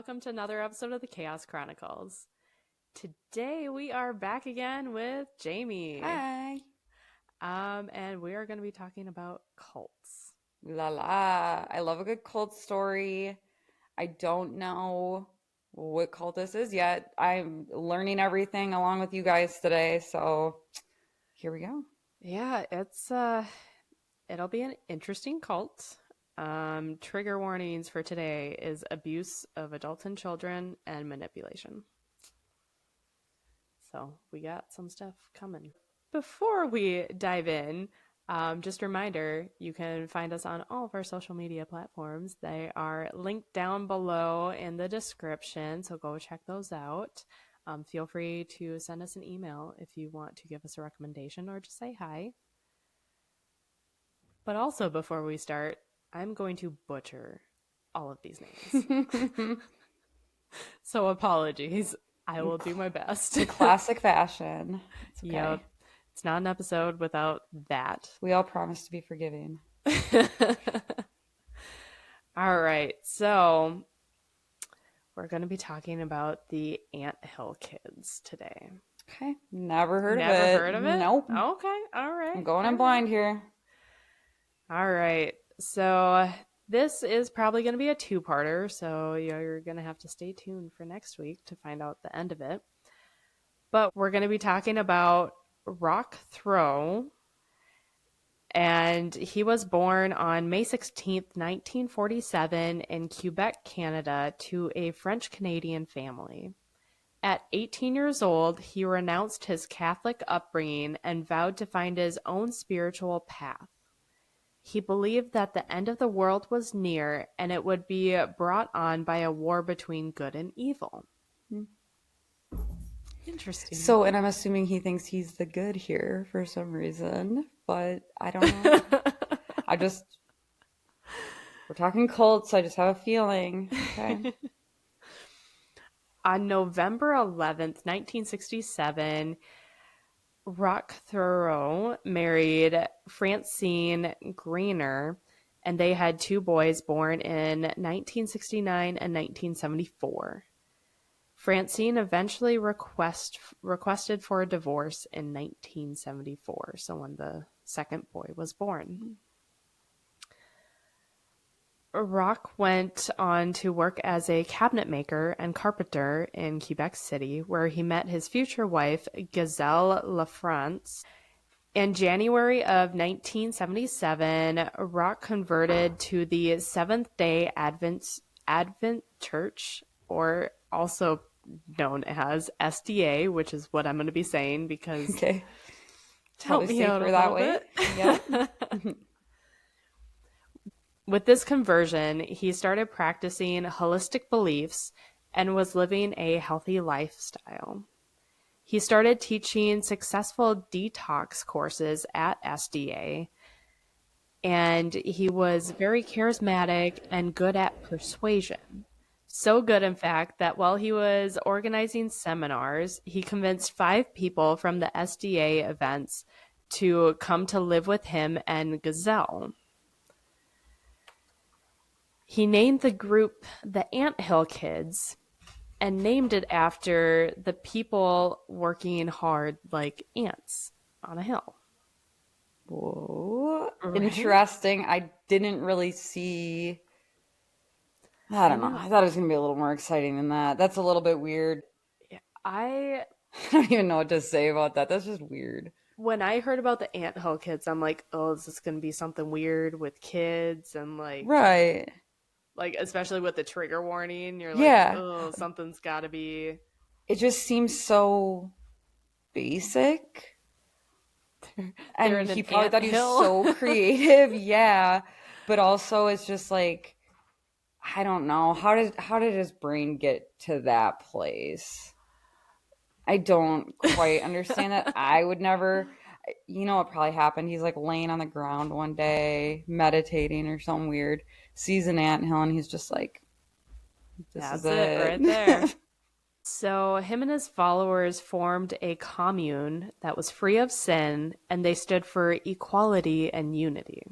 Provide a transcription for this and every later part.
welcome to another episode of the Chaos Chronicles. Today we are back again with Jamie. Hi. And we are going to be talking about cults. La la. I love a good cult story. I don't know what cult this is yet. I'm learning everything along with you guys today, so here we go. Yeah, it'll be an interesting cult. Trigger warnings for today is abuse of adults and children and manipulation. So we got some stuff coming. Before we dive in, just a reminder, you can find us on all of our social media platforms. They are linked down below in the description, so go check those out. Feel free to send us an email if you want to give us a recommendation or just say hi. But also, before we start, I'm going to butcher all of these names. So apologies. I will do my best. Classic fashion. It's okay. Yep. It's not an episode without that. We all promise to be forgiving. All right. So we're going to be talking about the Anthill Kids today. Okay. Never heard of it. Never heard of it? Nope. Okay. All right. I'm going in blind here. All right. So this is probably going to be a two-parter, so you're going to have to stay tuned for next week to find out the end of it. But we're going to be talking about Rock Thériault, and he was born on May 16th, 1947 in Quebec, Canada, to a French-Canadian family. At 18 years old, he renounced his Catholic upbringing and vowed to find his own spiritual path. He believed that the end of the world was near and it would be brought on by a war between good and evil. Interesting. So, and I'm assuming he thinks he's the good here for some reason, but I don't know. We're talking cults, I just have a feeling. Okay. On November 11th, 1967, Rock Thériault married Francine Greener, and they had two boys born in 1969 and 1974. Francine eventually requested for a divorce in 1974, so when the second boy was born. Rock went on to work as a cabinet maker and carpenter in Quebec City, where he met his future wife, Gazelle Lafrance. In January of 1977, Rock converted to the Seventh-day Advent Church, or also known as SDA, which is what I'm going to be saying because okay. help me out a that little way. bit. Yeah. With this conversion, he started practicing holistic beliefs and was living a healthy lifestyle. He started teaching successful detox courses at SDA, and he was very charismatic and good at persuasion. So good, in fact, that while he was organizing seminars, he convinced 5 people from the SDA events to come to live with him and Gazelle. He named the group the Anthill Kids and named it after the people working hard like ants on a hill. Whoa. Right? Interesting. I didn't really see... I don't know. I thought it was going to be a little more exciting than that. That's a little bit weird. Yeah, I don't even know what to say about that. That's just weird. When I heard about the Anthill Kids, I'm like, oh, is this going to be something weird with kids? And like... Right. Like, especially with the trigger warning, you're like, yeah. Oh, something's got to be... It just seems so basic. And he probably thought he was so creative. Yeah. But also it's just like, I don't know. How did his brain get to that place? I don't quite understand that. I would never... You know what probably happened? He's like laying on the ground one day, meditating or something weird, sees an anthill, and he's just like, That's it right there. So him and his followers formed a commune that was free of sin, and they stood for equality and unity.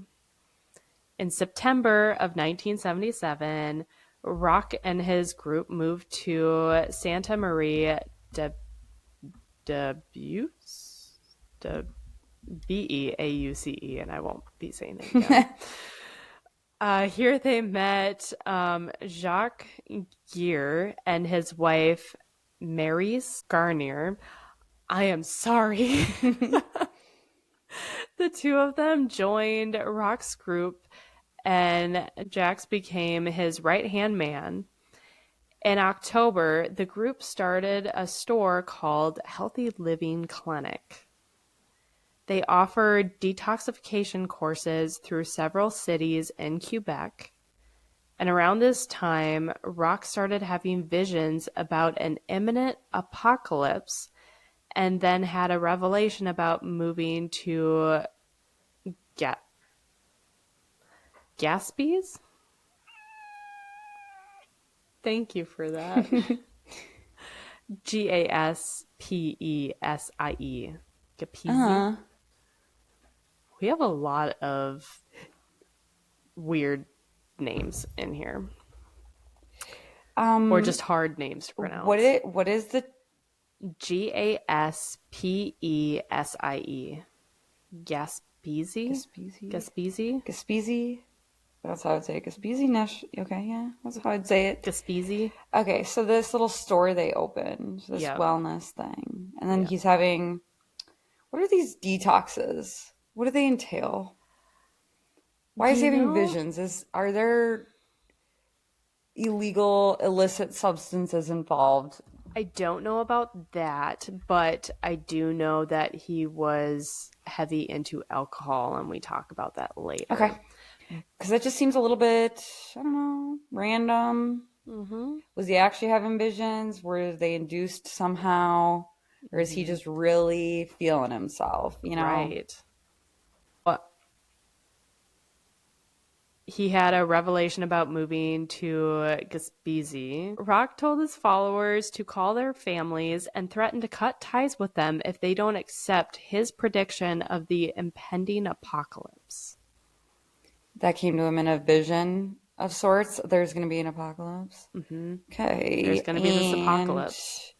In September of 1977, Rock and his group moved to Santa Maria de Beauce? Beauce, and I won't be saying it again. Here they met Jacques Gier and his wife, Maryse Garnier. I am sorry. The two of them joined Rock's group, and Jax became his right-hand man. In October, the group started a store called Healthy Living Clinic. They offered detoxification courses through several cities in Quebec. And around this time, Rock started having visions about an imminent apocalypse and then had a revelation about moving to Gaspes? Thank you for that. Gaspecie. Gaspesi. We have a lot of weird names in here. Or just hard names to pronounce. What is the Gaspecie? Gaspesi? Gaspesi? That's how I'd say it. Gaspesi. Okay, yeah. That's how I'd say it. Gaspesi. Okay, so this little store they opened, this wellness thing. And then he's having... What are these detoxes? What do they entail? Why is he having visions? Are there illegal, illicit substances involved? I don't know about that, but I do know that he was heavy into alcohol, and we talk about that later. Okay. Because that just seems a little bit, I don't know, random. Mm-hmm. Was he actually having visions? Were they induced somehow? Or is he just really feeling himself, you know? Right. He had a revelation about moving to Gaspesi. Rock told his followers to call their families and threatened to cut ties with them if they don't accept his prediction of the impending apocalypse. That came to him in a vision of sorts. There's going to be an apocalypse. Mm-hmm. Okay. There's going to be this apocalypse.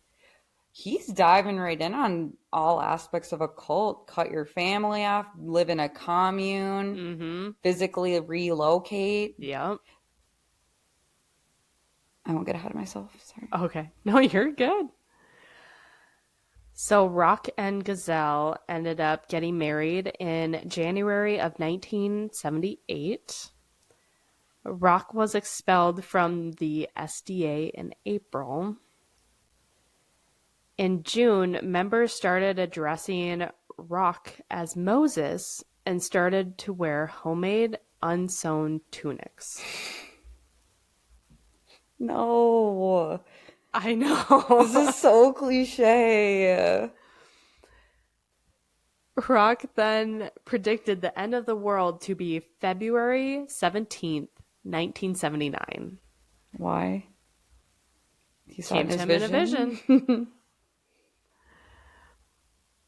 He's diving right in on all aspects of a cult. Cut your family off, live in a commune, physically relocate. Yep. I won't get ahead of myself. Sorry. Okay. No, you're good. So Rock and Gazelle ended up getting married in January of 1978. Rock was expelled from the SDA in April. In June, members started addressing Rock as Moses and started to wear homemade unsewn tunics. No. I know. This is so cliche. Rock then predicted the end of the world to be February 17th, 1979. Why? He saw Came to him in a vision.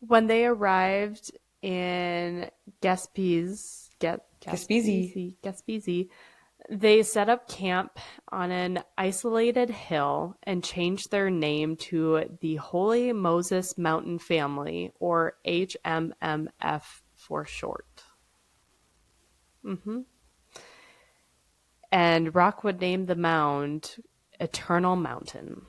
When they arrived in Gaspesi, they set up camp on an isolated hill and changed their name to the Holy Moses Mountain Family, or HMMF for short. And Rock would name the mound Eternal Mountain.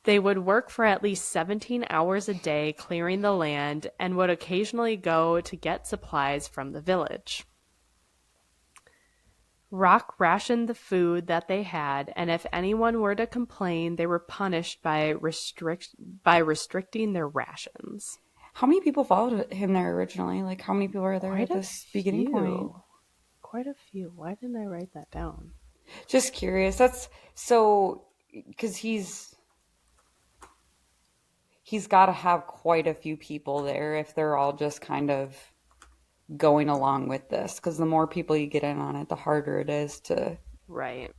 They would work for at least 17 hours a day clearing the land and would occasionally go to get supplies from the village. Rock rationed the food that they had, and if anyone were to complain, they were punished by restricting their rations. How many people followed him there originally? Like, how many people were there at this beginning point? Quite a few. Why didn't I write that down? Just curious. That's so... Because he's got to have quite a few people there if they're all just kind of going along with this. Because the more people you get in on it, the harder it is to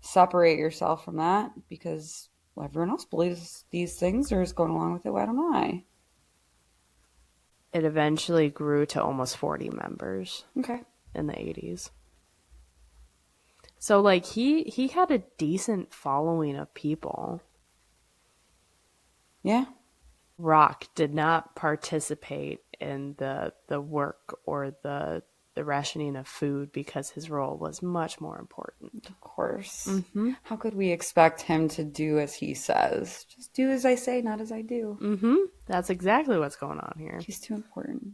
separate yourself from that. Because everyone else believes these things or is going along with it. Why don't I? It eventually grew to almost 40 members. Okay. In the 80s. So like he had a decent following of people. Yeah. Rock did not participate in the work or the rationing of food because his role was much more important. Of course. Mm-hmm. How could we expect him to do as he says? Just do as I say, not as I do. Mm-hmm. That's exactly what's going on here. He's too important.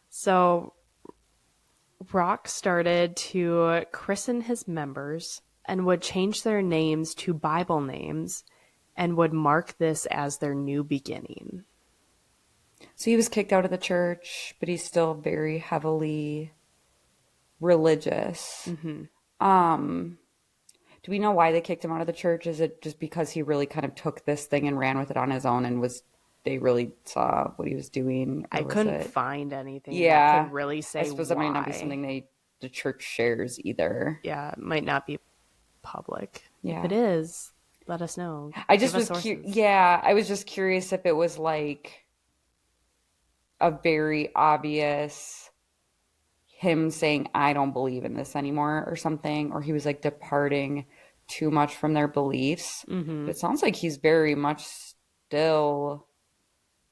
So Rock started to christen his members and would change their names to Bible names and would mark this as their new beginning. So he was kicked out of the church, but he's still very heavily religious. Mm-hmm. Do we know why they kicked him out of the church? Is it just because he really kind of took this thing and ran with it on his own and they really saw what he was doing? I couldn't find anything that could really say I suppose why. That might not be something the church shares either. Yeah, it might not be public. Yeah. If it is, let us know. I was just curious if it was like a very obvious him saying, I don't believe in this anymore or something, or he was like departing too much from their beliefs. Mm-hmm. But it sounds like he's very much still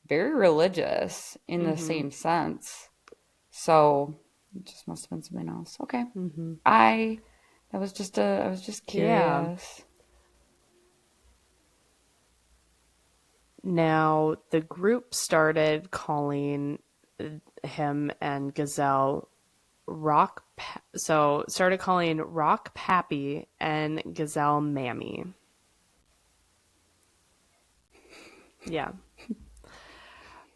very religious in the same sense. So it just must have been something else. Okay. Mm-hmm. I was just curious. Yeah. Now, the group started calling him and Gazelle started calling Rock Pappy and Gazelle Mammy. Yeah.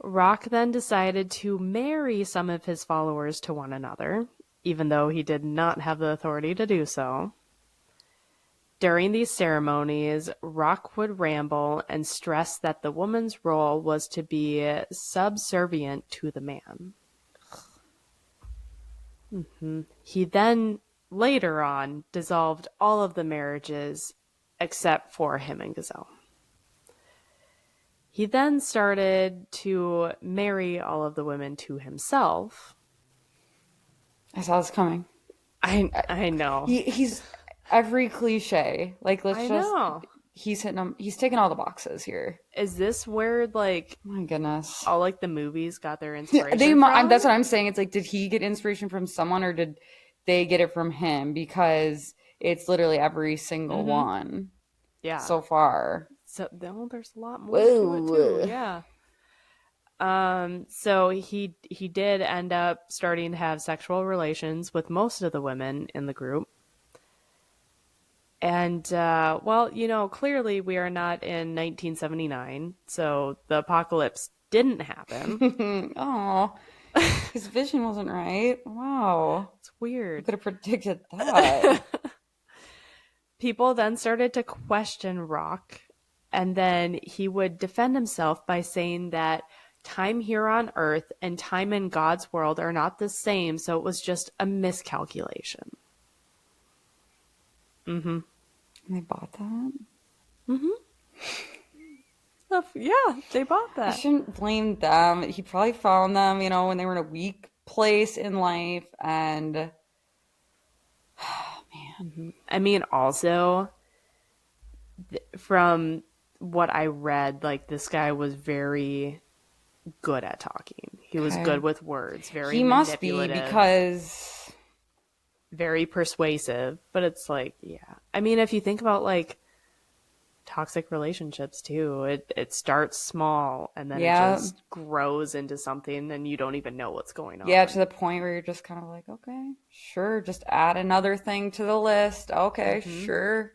Rock then decided to marry some of his followers to one another, even though he did not have the authority to do so. During these ceremonies, Rock would ramble and stress that the woman's role was to be subservient to the man. Mm-hmm. He then, later on, dissolved all of the marriages except for him and Gazelle. He then started to marry all of the women to himself. I saw this coming. I know. He's every cliche. Like, know. He's hitting them. He's taking all the boxes here. Is this where, like, my goodness, all like the movies got their inspiration from? That's what I'm saying. It's like, did he get inspiration from someone or did they get it from him? Because it's literally every single one. Yeah. So far. So there's a lot more to it too. Yeah. So he did end up starting to have sexual relations with most of the women in the group. And, clearly we are not in 1979, so the apocalypse didn't happen. Oh, his vision wasn't right. Wow. It's weird. You could have predicted that. People then started to question Rock, and then he would defend himself by saying that time here on Earth and time in God's world are not the same, so it was just a miscalculation. Mm-hmm. And they bought that? Mm-hmm. Yeah, they bought that. I shouldn't blame them. He probably found them, when they were in a weak place in life, and man. Mm-hmm. I mean, also, from what I read, like, this guy was very good at talking. He was good with words, very manipulative. He must be, because very persuasive, but it's like, yeah. I mean, if you think about, like, toxic relationships too, it starts small and then it just grows into something and you don't even know what's going on. Yeah, to the point where you're just kind of like, okay, sure, just add another thing to the list. Okay, sure.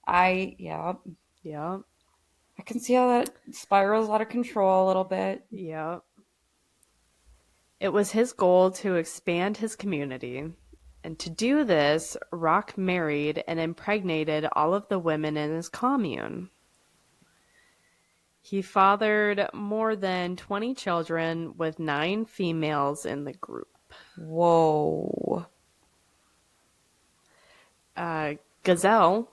Yeah. I can see how that spirals out of control a little bit. Yeah. It was his goal to expand his community. And to do this, Rock married and impregnated all of the women in his commune. He fathered more than 20 children with 9 females in the group. Whoa. Gazelle,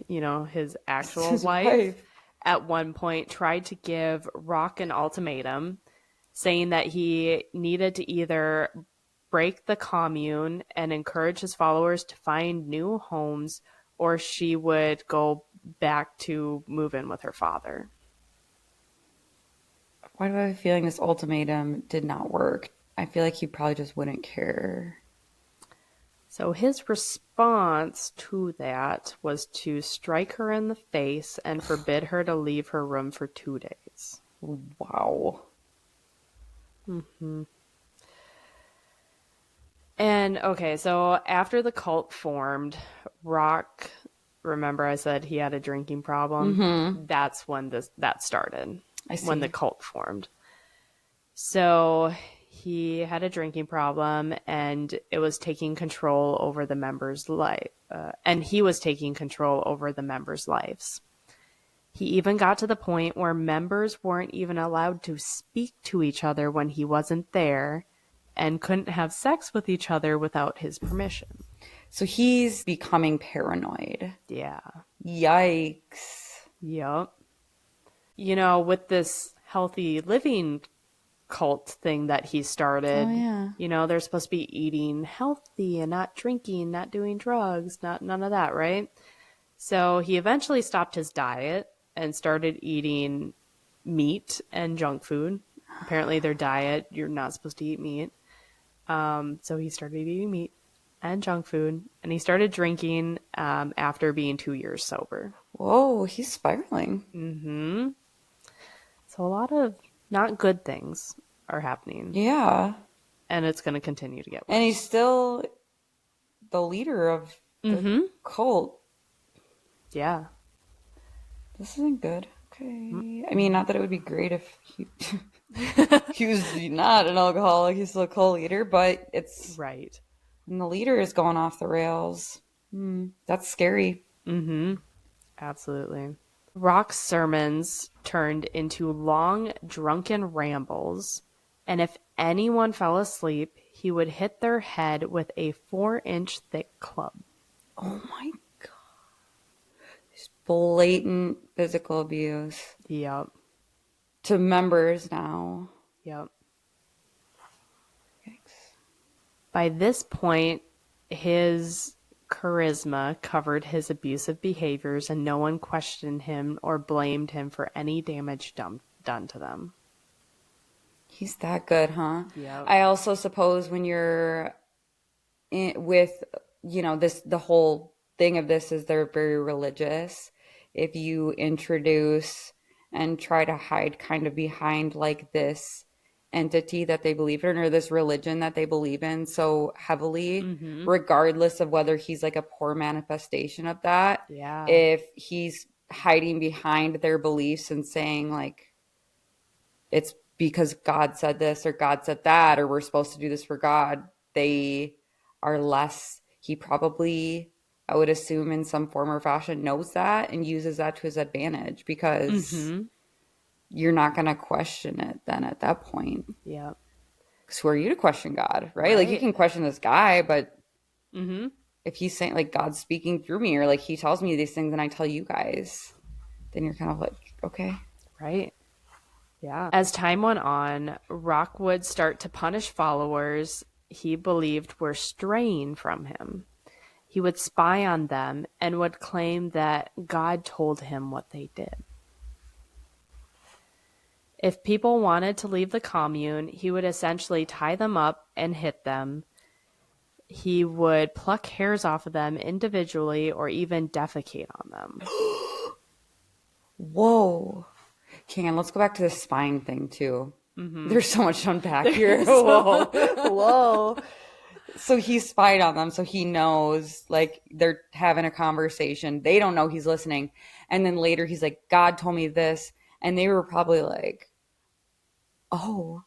his actual wife, at one point tried to give Rock an ultimatum, saying that he needed to either break the commune and encourage his followers to find new homes, or she would go back to move in with her father. Why do I have a feeling this ultimatum did not work? I feel like he probably just wouldn't care. So his response to that was to strike her in the face and forbid her to leave her room for 2 days. Wow. Mm-hmm. And okay, so after the cult formed, Rock, remember I said he had a drinking problem? Mm-hmm. That's when that started. I see. When the cult formed. So he had a drinking problem, and it was taking control over the members' life. And he was taking control over the members' lives. He even got to the point where members weren't even allowed to speak to each other when he wasn't there, and couldn't have sex with each other without his permission. So he's becoming paranoid. Yeah. Yikes. Yep. You know, with this healthy living cult thing that he started, you know, they're supposed to be eating healthy and not drinking, not doing drugs, none of that, right? So he eventually stopped his diet and started eating meat and junk food. Apparently their diet, you're not supposed to eat meat. So he started eating meat and junk food, and he started drinking after being 2 years sober. Whoa, he's spiraling. Mm-hmm. So a lot of not good things are happening. Yeah. And it's going to continue to get worse. And he's still the leader of the cult. Yeah. This isn't good. Okay. I mean, not that it would be great if he he was not an alcoholic, he's still a co-leader, but it's right. When the leader is going off the rails. That's scary. Mm-hmm. Absolutely. Rock's sermons turned into long, drunken rambles, and if anyone fell asleep, he would hit their head with a 4-inch thick club. Oh my God. Just blatant physical abuse. Yep. To members now. Yep. Yikes. By this point, his charisma covered his abusive behaviors, and no one questioned him or blamed him for any damage done to them. He's that good, huh? Yeah. I also suppose when you're with, the whole thing of this is they're very religious. If you introduce and try to hide kind of behind like this entity that they believe in, or this religion that they believe in so heavily, regardless of whether he's like a poor manifestation of that. Yeah. If he's hiding behind their beliefs and saying like, it's because God said this or God said that, or we're supposed to do this for God, they are less, he probably, I would assume in some form or fashion, knows that and uses that to his advantage, because you're not going to question it then at that point. Yeah. Because who are you to question God, right? Like you can question this guy, but if he's saying like God's speaking through me, or like he tells me these things and I tell you guys, then you're kind of like, okay. Right. Yeah. As time went on, Rock would start to punish followers he believed were straying from him. He would spy on them and would claim that God told him what they did. If people wanted to leave the commune, he would essentially tie them up and hit them. He would pluck hairs off of them individually or even defecate on them. Whoa. Can let's go back to the spying thing too. There's so much to unpack here. Whoa. Whoa. So he spied on them, so he knows, like, they're having a conversation. They don't know he's listening. And then later he's like, God told me this. And they were probably like, oh,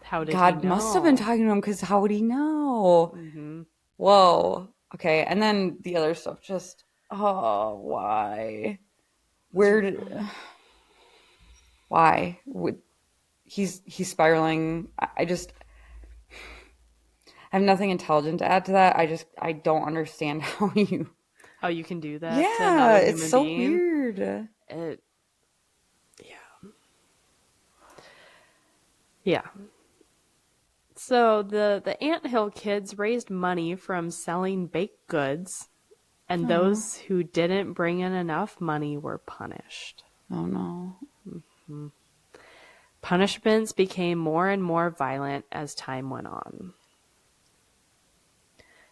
how did God he know? must have been talking to him, because how would he know? Whoa. Okay. And then the other stuff just, oh, why? Why? He's spiraling. I have nothing intelligent to add to that. I don't understand how you can do that. Yeah, it's so being. weird. Yeah. So the Anthill kids raised money from selling baked goods, and those who didn't bring in enough money were punished. Oh, no. Mm-hmm. Punishments became more and more violent as time went on.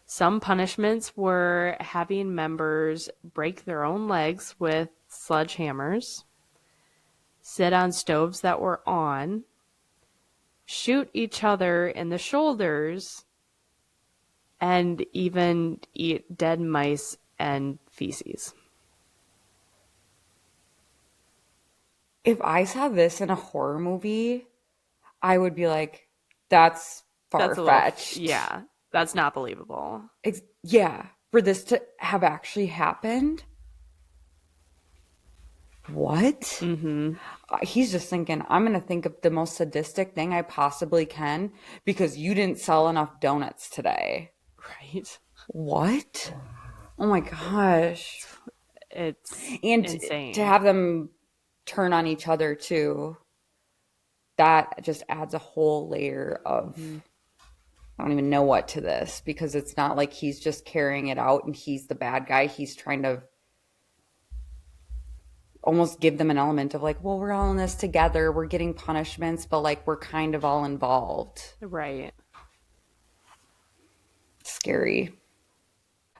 Some punishments were having members break their own legs with sledgehammers, sit on stoves that were on, shoot each other in the shoulders, and even eat dead mice and feces. If I saw this in a horror movie, I would be like, that's far-fetched. Yeah, that's not believable. Yeah, for this to have actually happened? What? Mm-hmm. He's just thinking, I'm going to think of the most sadistic thing I possibly can because you didn't sell enough donuts today. Right. What? Oh my gosh. It's and insane. To have them turn on each other too, that just adds a whole layer of I don't even know what to this, because it's not like he's just carrying it out and he's the bad guy. He's trying to almost give them an element of like, well, we're all in this together, we're getting punishments, but like we're kind of all involved. Right. Scary.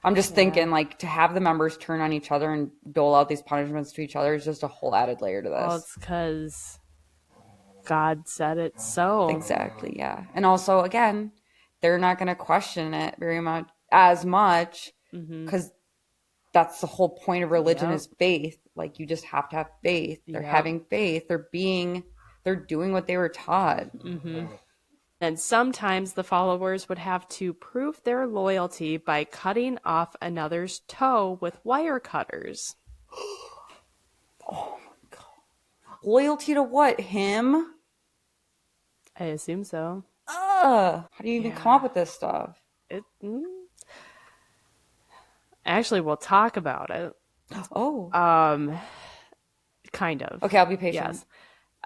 I'm just thinking, like, to have the members turn on each other and dole out these punishments to each other is just a whole added layer to this. Well, it's because God said it so. Exactly, yeah. And also, again, they're not going to question it as much because that's the whole point of religion is faith. Like, you just have to have faith. They're having faith. They're doing what they were taught. And sometimes the followers would have to prove their loyalty by cutting off another's toe with wire cutters. Oh my God. Loyalty to what? Him? I assume so. How do you even come up with this stuff? Actually, we'll talk about it. Oh. Kind of. Okay, I'll be patient.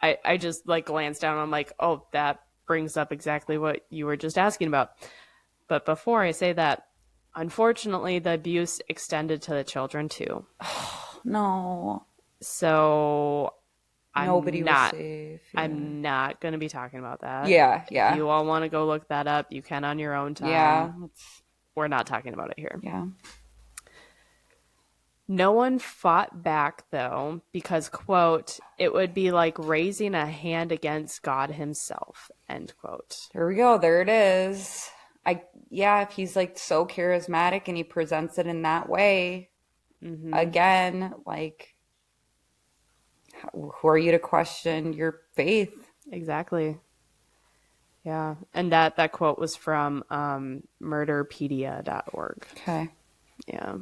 Yes. I just like glanced down and I'm like, oh, that brings up exactly what you were just asking about. But before I say that, unfortunately, the abuse extended to the children too. No. So Nobody was safe. Yeah. I'm not going to be talking about that. Yeah. If you all want to go look that up, you can on your own time. Yeah. We're not talking about it here. Yeah. No one fought back, though, because, quote, it would be like raising a hand against God himself, end quote. There we go. There it is. If he's like so charismatic and he presents it in that way, again, like, who are you to question your faith? Exactly. Yeah. And that quote was from murderpedia.org. Okay. Yeah.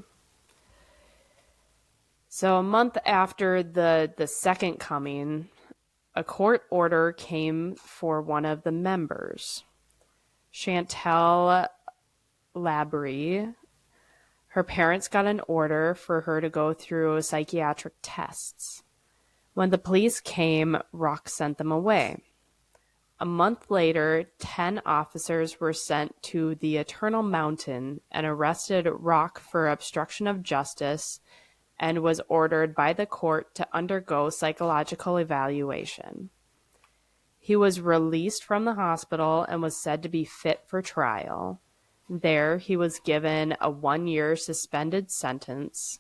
So a month after the second coming, a court order came for one of the members, Chantal Labrie. Her parents got an order for her to go through psychiatric tests. When the police came, Rock sent them away. A month later, 10 officers were sent to the Eternal Mountain and arrested Rock for obstruction of justice and was ordered by the court to undergo psychological evaluation. He was released from the hospital and was said to be fit for trial. There, he was given a 1-year suspended sentence.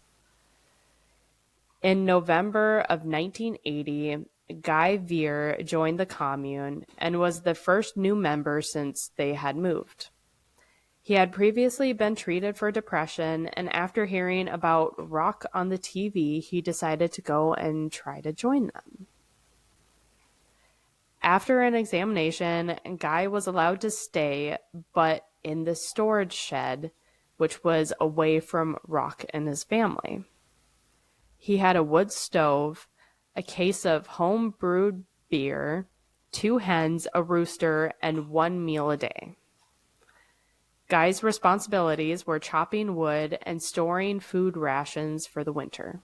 In November of 1980, Guy Veer joined the commune and was the first new member since they had moved. He had previously been treated for depression, and after hearing about Rock on the TV, he decided to go and try to join them. After an examination, Guy was allowed to stay, but in the storage shed, which was away from Rock and his family. He had a wood stove, a case of home-brewed beer, 2 hens, a rooster, and 1 meal a day. Guy's responsibilities were chopping wood and storing food rations for the winter.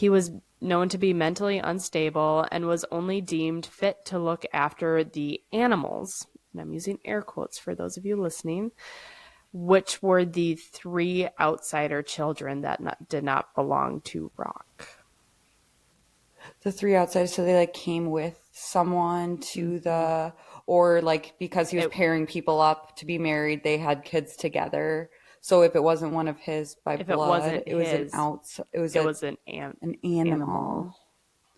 He was known to be mentally unstable and was only deemed fit to look after the animals. And I'm using air quotes for those of you listening, which were the 3 outsider children that did not belong to Rock. The 3 outsiders, so they like came with someone to the, or like because he was pairing people up to be married, they had kids together. So if it wasn't one of his by blood, it was an animal.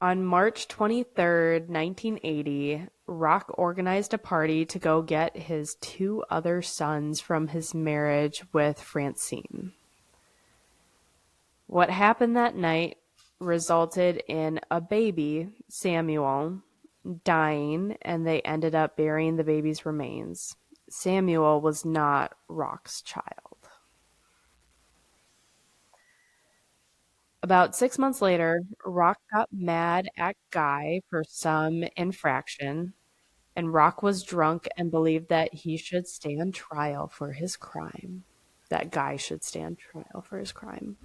On March 23rd, 1980, Rock organized a party to go get his 2 other sons from his marriage with Francine. What happened that night resulted in a baby, Samuel, dying, and they ended up burying the baby's remains. Samuel was not Rock's child. About 6 months later, Rock got mad at Guy for some infraction, and Rock was drunk and believed that he should stand trial for his crime. That Guy should stand trial for his crime.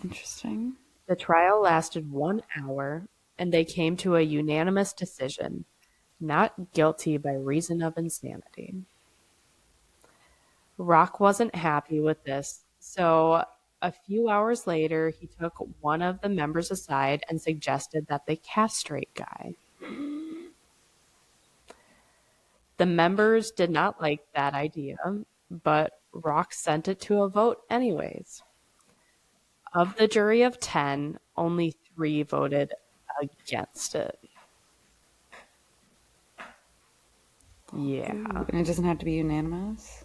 Interesting. The trial lasted 1 hour, and they came to a unanimous decision: not guilty by reason of insanity. Rock wasn't happy with this, so a few hours later, he took one of the members aside and suggested that they castrate Guy. The members did not like that idea, but Rock sent it to a vote anyways. Of the jury of 10, only 3 voted against it. Yeah. Ooh, and it doesn't have to be unanimous?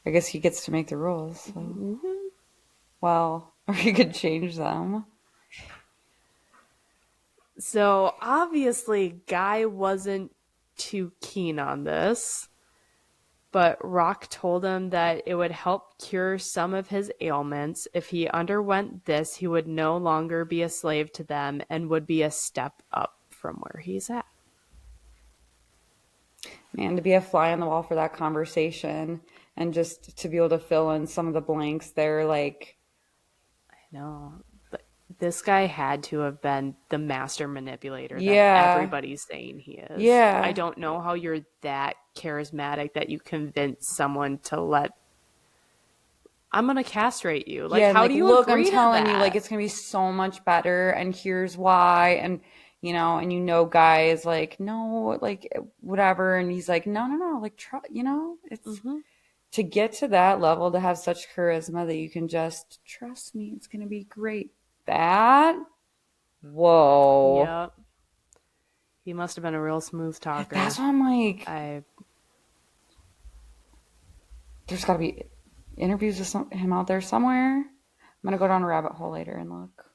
I guess he gets to make the rules. So. Mm-hmm. Well, or he could change them. So obviously, Guy wasn't too keen on this, but Rock told him that it would help cure some of his ailments. If he underwent this, he would no longer be a slave to them and would be a step up from where he's at. Man, to be a fly on the wall for that conversation and just to be able to fill in some of the blanks there, like... I know. But this guy had to have been the master manipulator that everybody's saying he is. Yeah. I don't know how you're that charismatic that you convince someone to let... I'm going to castrate you. Like, how do you look, agree I'm telling to that? you, like, it's going to be so much better, and here's why, and... Guy is like, no, like, whatever. And he's like, no, like, try, it's to get to that level, to have such charisma that you can just trust me, it's going to be great. Whoa. Yep. He must have been a real smooth talker. That's why I'm like, there's got to be interviews with him out there somewhere. I'm going to go down a rabbit hole later and look.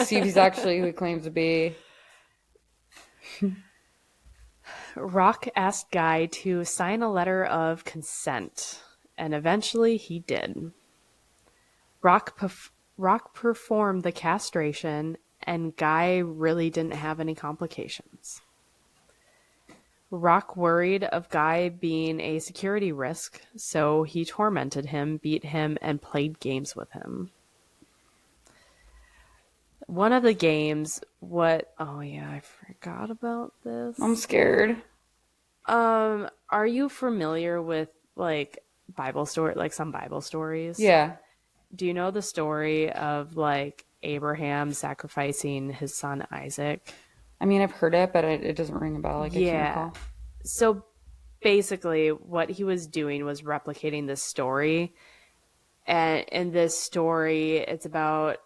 See if he's actually who he claims to be. Rock asked Guy to sign a letter of consent, and eventually he did. Rock performed the castration, and Guy really didn't have any complications. Rock worried of Guy being a security risk, so he tormented him, beat him, and played games with him. One of the games, oh yeah, I forgot about this. I'm scared. Are you familiar with like some Bible stories? Yeah. Do you know the story of like Abraham sacrificing his son Isaac? I mean, I've heard it, but it doesn't ring a bell. Like, I can't recall. So basically what he was doing was replicating this story. And in this story, it's about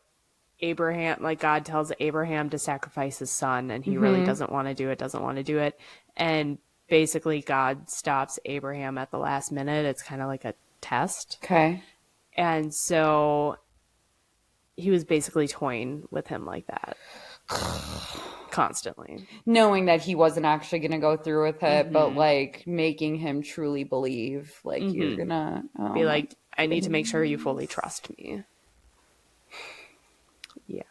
Abraham, like God tells Abraham to sacrifice his son, and he really doesn't want to do it. And basically God stops Abraham at the last minute. It's kind of like a test. Okay. And so he was basically toying with him like that. Constantly. Knowing that he wasn't actually going to go through with it, but like making him truly believe, like, you're going to be like, I need to make sure you fully trust me. Yeah.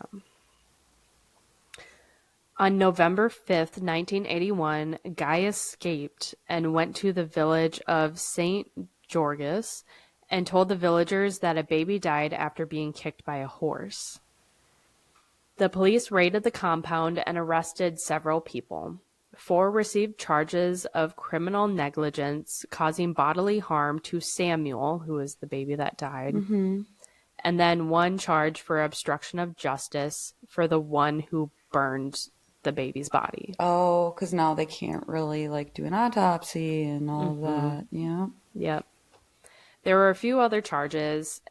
On November 5th, 1981, Guy escaped and went to the village of St. Georges and told the villagers that a baby died after being kicked by a horse. The police raided the compound and arrested several people. 4 received charges of criminal negligence causing bodily harm to Samuel, who is the baby that died, and then 1 charge for obstruction of justice for the one who burned the baby's body. Oh, because now they can't really like do an autopsy and all of that. Yeah. Yep. There were a few other charges,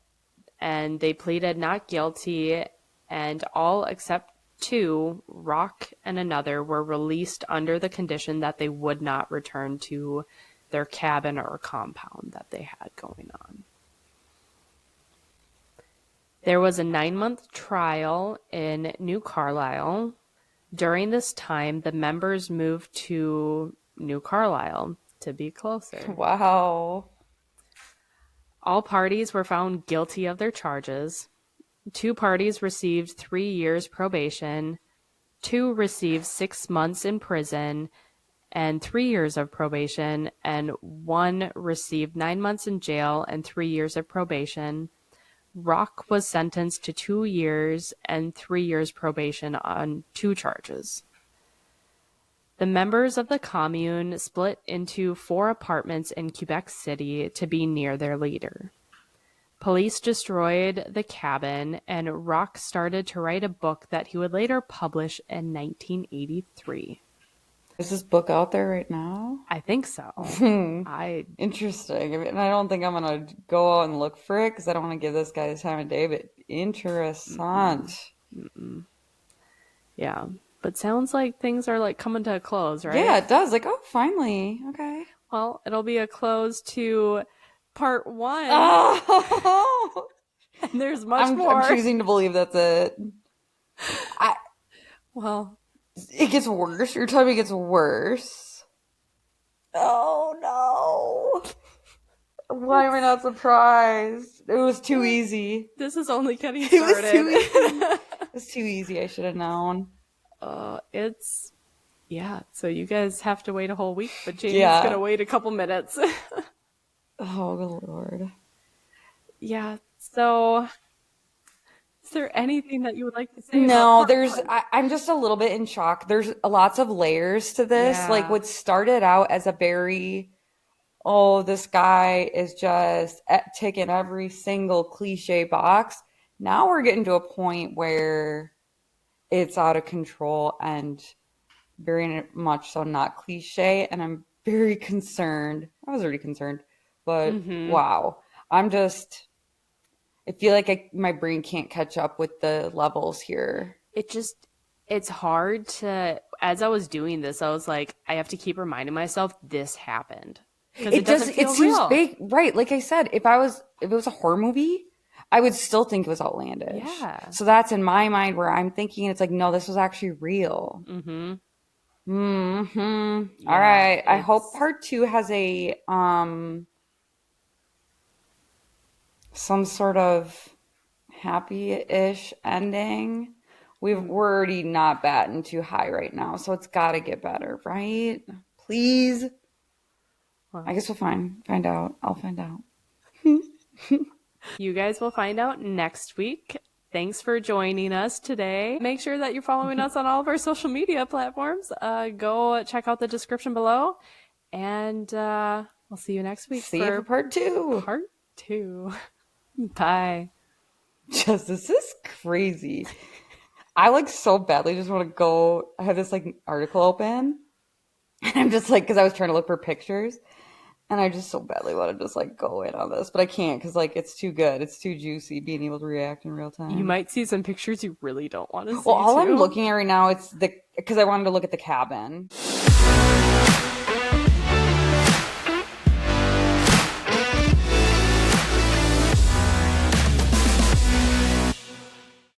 and they pleaded not guilty, and all except 2, Rock and another, were released under the condition that they would not return to their cabin or compound that they had going on. There was a 9-month trial in New Carlisle. During this time, the members moved to New Carlisle to be closer. Wow. All parties were found guilty of their charges. 2 parties received 3 years probation. 2 received 6 months in prison and 3 years of probation, and 1 received 9 months in jail and 3 years of probation. Rock was sentenced to 2 years and 3 years probation on 2 charges. The members of the commune split into 4 apartments in Quebec City to be near their leader. Police destroyed the cabin, and Rock started to write a book that he would later publish in 1983. Is this book out there right now? I think so. Interesting. I mean, I don't think I'm going to go out and look for it because I don't want to give this guy the time of day, but interessant. Yeah. But sounds like things are like coming to a close, right? Yeah, it does. Like, oh, finally. Okay. Well, it'll be a close to part 1. Oh! And there's much more. I'm choosing to believe that's it. Well, it gets worse. You're telling me it gets worse. Oh, no. Why am I not surprised? It was too easy. This is only getting started. It was too easy. It was too easy. I should have known. So you guys have to wait a whole week, but Jamie's going to wait a couple minutes. Oh, good Lord. Yeah, so is there anything that you would like to say? No, I'm just a little bit in shock. There's lots of layers to this. Yeah. Like what started out as a very, this guy is just ticking every single cliche box. Now we're getting to a point where it's out of control and very much so not cliche. And I'm very concerned. I was already concerned, but wow. I feel like my brain can't catch up with the levels here. It's hard to, as I was doing this, I was like, I have to keep reminding myself this happened. It seems real. Big, right? Like I said, if it was a horror movie, I would still think it was outlandish. Yeah. So that's in my mind where I'm thinking it's like, no, this was actually real. All right. I hope part 2 has a some sort of happy-ish ending. We're already not batting too high right now, so it's got to get better, right? Please. Well, I guess we'll find out. I'll find out. You guys will find out next week. Thanks for joining us today. Make sure that you're following us on all of our social media platforms. Go check out the description below, and we'll see you next week. See you for part 2. Part 2. Bye. This is crazy. I like so badly just want to go. I have this like article open, and I'm just like, because I was trying to look for pictures, and I just so badly want to just like go in on this, but I can't because like it's too good. It's too juicy being able to react in real time. You might see some pictures you really don't want to see. Well, all I'm looking at right now, because I wanted to look at the cabin.